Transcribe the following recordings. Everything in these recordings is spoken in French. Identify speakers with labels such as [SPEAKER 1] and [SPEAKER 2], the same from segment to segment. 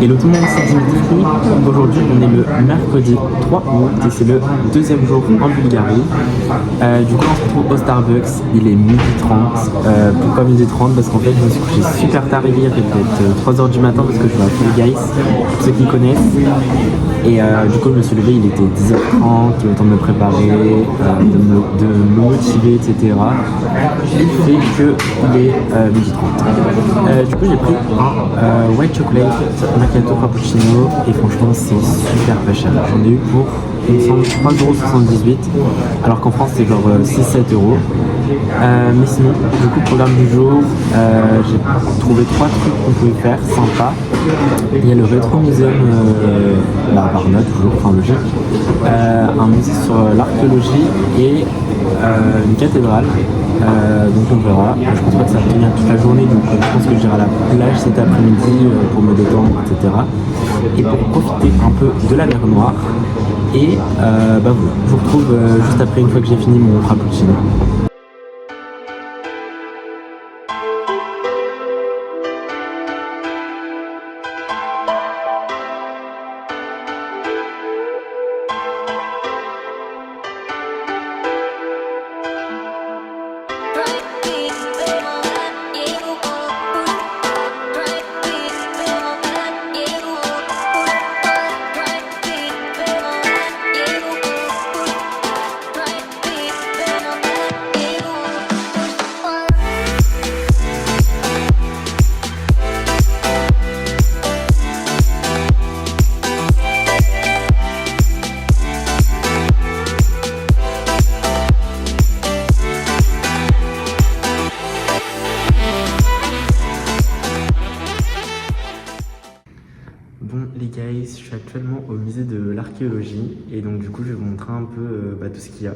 [SPEAKER 1] Hello tout le monde, c'est Dimitri. Aujourd'hui, on est le mercredi 3 août et c'est le deuxième jour en Bulgarie. Du coup, on se retrouve au Starbucks. Il est 12h30. Pourquoi 12h30? Parce qu'en fait, je me suis couché super tard hier. Il était 3h du matin parce que je vais à Fall Guys, pour ceux qui connaissent. Et du coup, je me suis levé, il était 10h30. Il est temps de me préparer, de me motiver, etc. Il fait que il est 12h30. Du coup, j'ai pris un white chocolate macchiato frappuccino et franchement c'est super pas cher. J'en ai eu pour il me semble 3,78 € alors qu'en France c'est genre 6-7 €. Mais sinon, du coup, programme du jour, j'ai trouvé 3 trucs qu'on pouvait faire sympa. Il y a le Rétro Museum à Varna, toujours, enfin logique, un musée sur l'archéologie et une cathédrale. Donc on verra. Je pense pas que ça va tenir toute la journée, donc je pense que j'irai à la plage cet après-midi pour me détendre, etc. Et pour profiter un peu de la mer Noire. Et voilà, je vous retrouve juste après, une fois que j'ai fini mon frappuccino. Bon les guys, je suis actuellement au musée de l'archéologie et donc du coup je vais vous montrer un peu tout ce qu'il y a.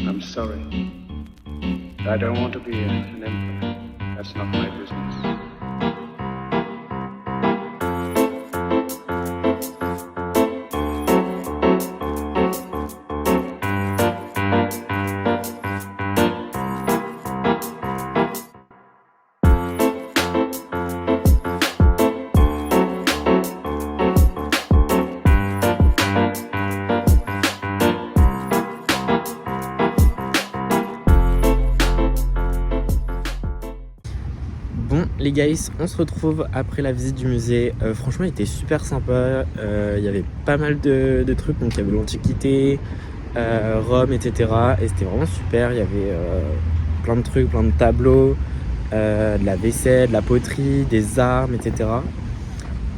[SPEAKER 2] I'm sorry. I don't want to be an emperor. That's not my business.
[SPEAKER 1] Bon les guys, on se retrouve après la visite du musée. Franchement il était super sympa, il y avait pas mal de trucs, donc il y avait l'Antiquité, Rome, etc. Et c'était vraiment super, il y avait plein de trucs, plein de tableaux, de la vaisselle, de la poterie, des armes, etc.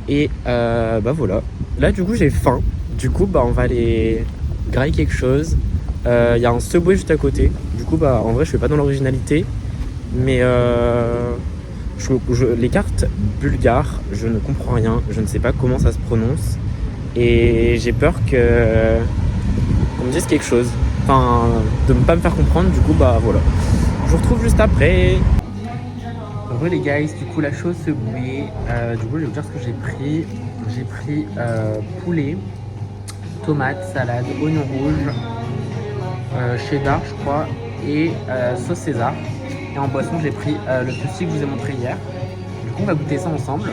[SPEAKER 1] Et voilà, là du coup j'ai faim, du coup on va aller grailler quelque chose. Il y a un Subway juste à côté, du coup en vrai je suis pas dans l'originalité, mais les cartes bulgares, je ne comprends rien, je ne sais pas comment ça se prononce et j'ai peur qu'on me dise quelque chose, enfin de ne pas me faire comprendre, du coup voilà. Je vous retrouve juste après. Re les guys, du coup la chose se bouille, du coup je vais vous dire ce que j'ai pris. J'ai pris poulet, tomates, salade, oignon rouge, cheddar je crois et sauce César. Et en boisson, j'ai pris le Pepsi que je vous ai montré hier. Du coup, on va goûter ça ensemble.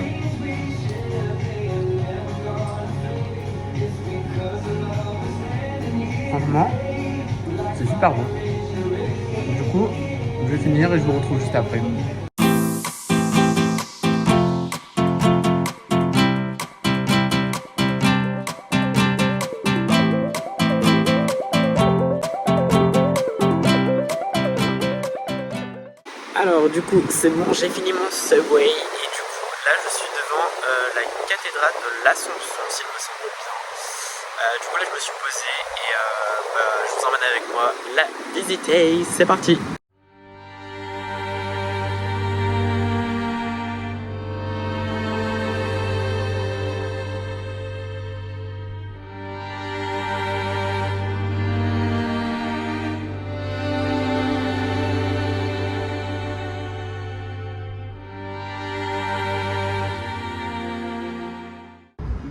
[SPEAKER 1] Franchement, c'est super bon. Du coup, je vais finir et je vous retrouve juste après. Alors du coup c'est bon, j'ai fini mon Subway et du coup là je suis devant la cathédrale de l'Assomption s'il me semble bien. Du coup là je me suis posé et je vous emmène avec moi la visiter, c'est parti.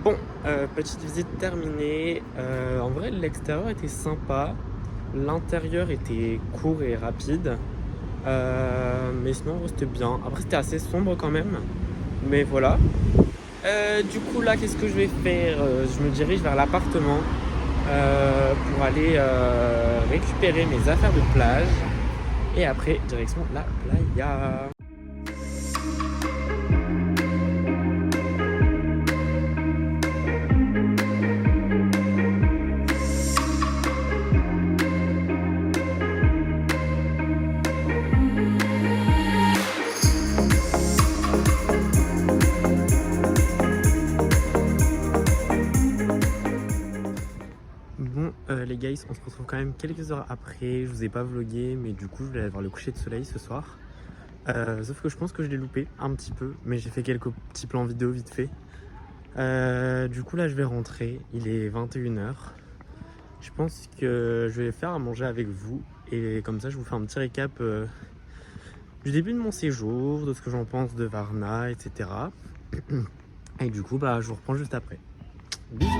[SPEAKER 1] Bon, petite visite terminée. En vrai, l'extérieur était sympa. L'intérieur était court et rapide. Mais sinon, c'était bien. Après, c'était assez sombre quand même. Mais voilà. Du coup, là, qu'est-ce que je vais faire? Je me dirige vers l'appartement pour aller récupérer mes affaires de plage. Et après, direction la playa. Bon les guys, on se retrouve quand même quelques heures après. Je vous ai pas vlogué, mais du coup je vais aller voir le coucher de soleil ce soir. Sauf que je pense que je l'ai loupé un petit peu, mais j'ai fait quelques petits plans vidéo vite fait. Du coup là je vais rentrer, il est 21h. Je pense que je vais faire à manger avec vous et comme ça je vous fais un petit récap du début de mon séjour, de ce que j'en pense de Varna, etc. Et du coup je vous reprends juste après. Bisous.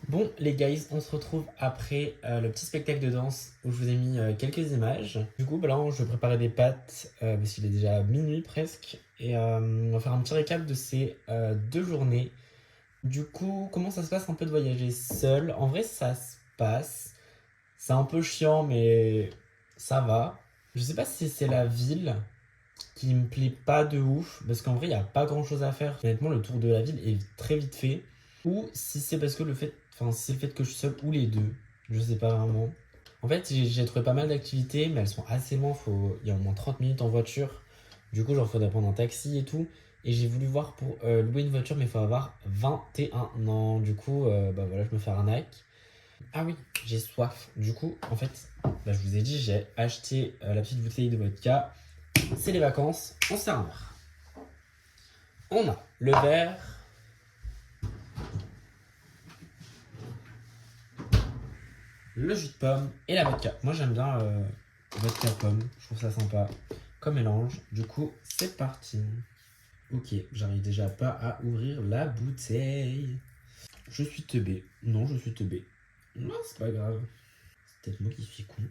[SPEAKER 1] Bon les guys, on se retrouve après le petit spectacle de danse où je vous ai mis quelques images. Du coup là je vais préparer des pâtes parce qu'il est déjà minuit presque. Et on va faire un petit récap de ces 2 journées. Du coup comment ça se passe un peu de voyager seul? En vrai ça se passe. C'est un peu chiant mais ça va. Je sais pas si c'est la ville qui me plaît pas de ouf parce qu'en vrai il n'y a pas grand chose à faire. Honnêtement le tour de la ville est très vite fait. Ou si c'est parce que c'est le fait que je suis seul ou les deux, je sais pas vraiment. En fait, j'ai trouvé pas mal d'activités, mais elles sont assez loin. Il y a au moins 30 minutes en voiture. Du coup, genre, faudrait prendre un taxi et tout. Et j'ai voulu voir pour louer une voiture, mais il faut avoir 21 ans. Du coup, voilà, je me fais arnaque. Ah oui, j'ai soif. Du coup, en fait, je vous ai dit, j'ai acheté la petite bouteille de vodka. C'est les vacances, on se sert un verre. On a le verre. Le jus de pomme et la vodka. Moi j'aime bien vodka pomme, je trouve ça sympa comme mélange. Du coup c'est parti. Ok, j'arrive déjà pas à ouvrir la bouteille. Je suis teubé. Non, je suis teubé. Non, c'est pas grave. C'est peut-être moi qui suis con.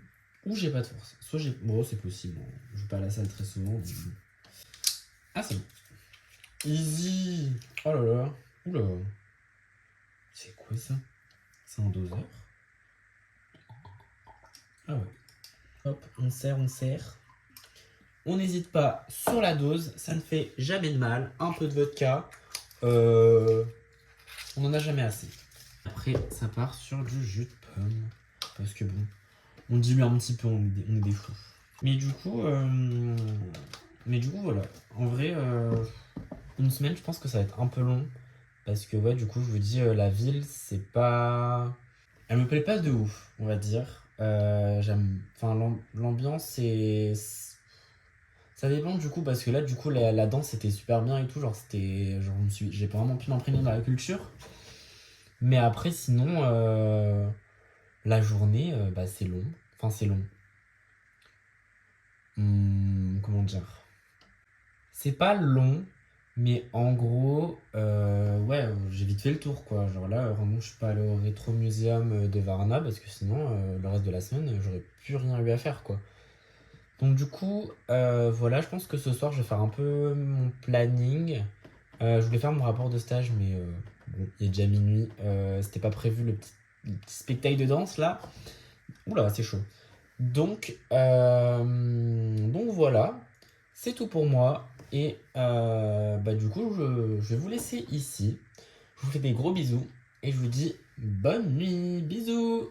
[SPEAKER 1] Ou j'ai pas de force. Soit j'ai... Bon, c'est possible. Hein. Je vais pas à la salle très souvent. Mais... Ah, c'est bon. Easy. Oh là là. Oula. C'est quoi ça? C'est un doseur. Ah ouais. Hop, on serre, on serre. On n'hésite pas sur la dose, ça ne fait jamais de mal. Un peu de vodka, on n'en a jamais assez. Après, ça part sur du jus de pomme. Parce que bon, on dilue un petit peu, on est des fous. Mais du coup, voilà. En vrai, une semaine, je pense que ça va être un peu long. Parce que ouais, du coup, je vous dis, la ville, c'est pas Elle me plaît pas de ouf, on va dire. Enfin, l'ambiance, ça dépend du coup, parce que là, du coup, la danse était super bien et tout. Genre, j'ai vraiment pu m'imprégner dans la culture. Mais après, sinon, la journée, bah, c'est long. Enfin, c'est long. Comment dire? C'est pas long, mais en gros, ouais, j'ai vite fait le tour, quoi. Genre là, vraiment, je suis pas allé au Rétro Museum de Varna parce que sinon, le reste de la semaine, j'aurais plus rien eu à faire, quoi. Donc du coup, voilà, je pense que ce soir, je vais faire un peu mon planning. Je voulais faire mon rapport de stage, mais bon, il est déjà minuit. C'était pas prévu le petit spectacle de danse, là. Oula, c'est chaud. Donc voilà, c'est tout pour moi. Et bah, du coup, je vais vous laisser ici. Je vous fais des gros bisous et je vous dis bonne nuit. Bisous!